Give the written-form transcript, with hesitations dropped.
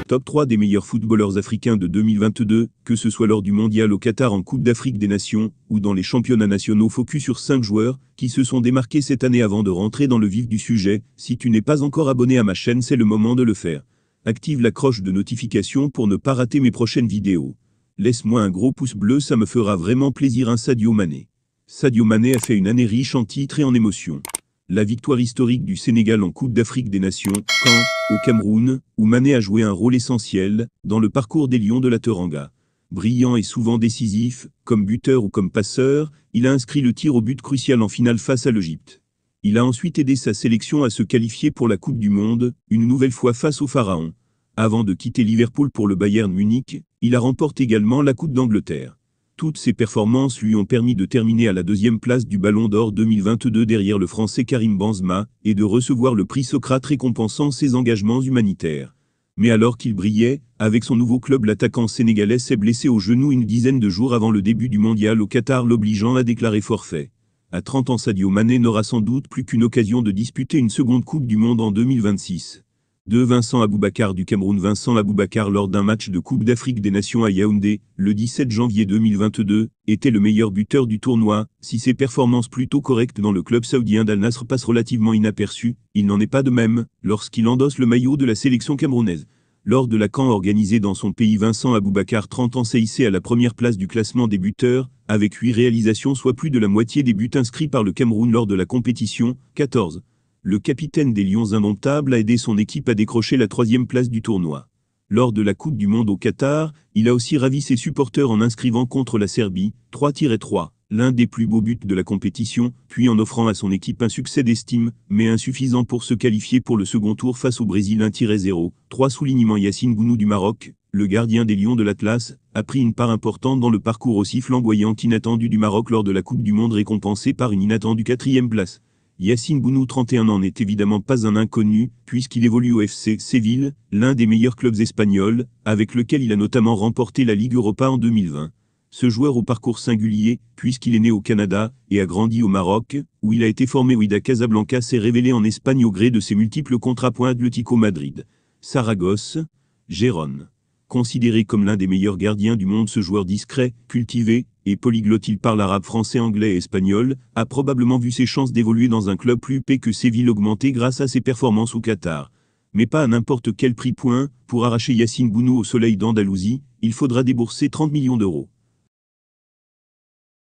Top 3 des meilleurs footballeurs africains de 2022, que ce soit lors du mondial au Qatar en Coupe d'Afrique des Nations, ou dans les championnats nationaux. Focus sur 5 joueurs, qui se sont démarqués cette année. Avant de rentrer dans le vif du sujet, si tu n'es pas encore abonné à ma chaîne, c'est le moment de le faire. Active la cloche de notification pour ne pas rater mes prochaines vidéos. Laisse-moi un gros pouce bleu, ça me fera vraiment plaisir. Sadio Mané. Sadio Mané a fait une année riche en titres et en émotions. La victoire historique du Sénégal en Coupe d'Afrique des Nations, au Cameroun, où Mané a joué un rôle essentiel dans le parcours des Lions de la Teranga. Brillant et souvent décisif, comme buteur ou comme passeur, il a inscrit le tir au but crucial en finale face à l'Égypte. Il a ensuite aidé sa sélection à se qualifier pour la Coupe du Monde, une nouvelle fois face au Pharaon. Avant de quitter Liverpool pour le Bayern Munich, il a remporté également la Coupe d'Angleterre. Toutes ces performances lui ont permis de terminer à la 2e place du Ballon d'Or 2022 derrière le Français Karim Benzema, et de recevoir le prix Socrate récompensant ses engagements humanitaires. Mais alors qu'il brillait, avec son nouveau club, l'attaquant sénégalais s'est blessé au genou une dizaine de jours avant le début du mondial au Qatar, l'obligeant à déclarer forfait. À 30 ans, Sadio Mané n'aura sans doute plus qu'une occasion de disputer une seconde Coupe du Monde en 2026. Vincent Aboubakar du Cameroun. Vincent Aboubakar, lors d'un match de Coupe d'Afrique des Nations à Yaoundé, le 17 janvier 2022, était le meilleur buteur du tournoi. Si ses performances plutôt correctes dans le club saoudien d'Al Nasr passent relativement inaperçues, il n'en est pas de même lorsqu'il endosse le maillot de la sélection camerounaise. Lors de la CAN organisée dans son pays, Vincent Aboubakar, 30 ans, s'est hissé à la première place du classement des buteurs, avec 8 réalisations, soit plus de la moitié des buts inscrits par le Cameroun lors de la compétition, 14. Le capitaine des Lions indomptables a aidé son équipe à décrocher la 3e place du tournoi. Lors de la Coupe du Monde au Qatar, il a aussi ravi ses supporters en inscrivant contre la Serbie, 3-3, l'un des plus beaux buts de la compétition, puis en offrant à son équipe un succès d'estime, mais insuffisant pour se qualifier pour le second tour face au Brésil, 1-0, 3. Soulignement. Yacine Bounou du Maroc, le gardien des Lions de l'Atlas, a pris une part importante dans le parcours aussi flamboyant qu'inattendu du Maroc lors de la Coupe du Monde, récompensé par une inattendue 4e place. Yacine Bounou, 31 ans, n'est évidemment pas un inconnu, puisqu'il évolue au FC Séville, l'un des meilleurs clubs espagnols, avec lequel il a notamment remporté la Ligue Europa en 2020. Ce joueur au parcours singulier, puisqu'il est né au Canada et a grandi au Maroc, où il a été formé au Wydad Casablanca, s'est révélé en Espagne au gré de ses multiples contrats. Atlético Madrid, Saragosse, Gérone. Considéré comme l'un des meilleurs gardiens du monde, ce joueur discret, cultivé et polyglotte, il parle arabe, français, anglais et espagnol, a probablement vu ses chances d'évoluer dans un club plus huppé que Séville augmenter grâce à ses performances au Qatar. Mais pas à n'importe quel prix. Pour arracher Yacine Bounou au soleil d'Andalousie, il faudra débourser 30 millions d'euros.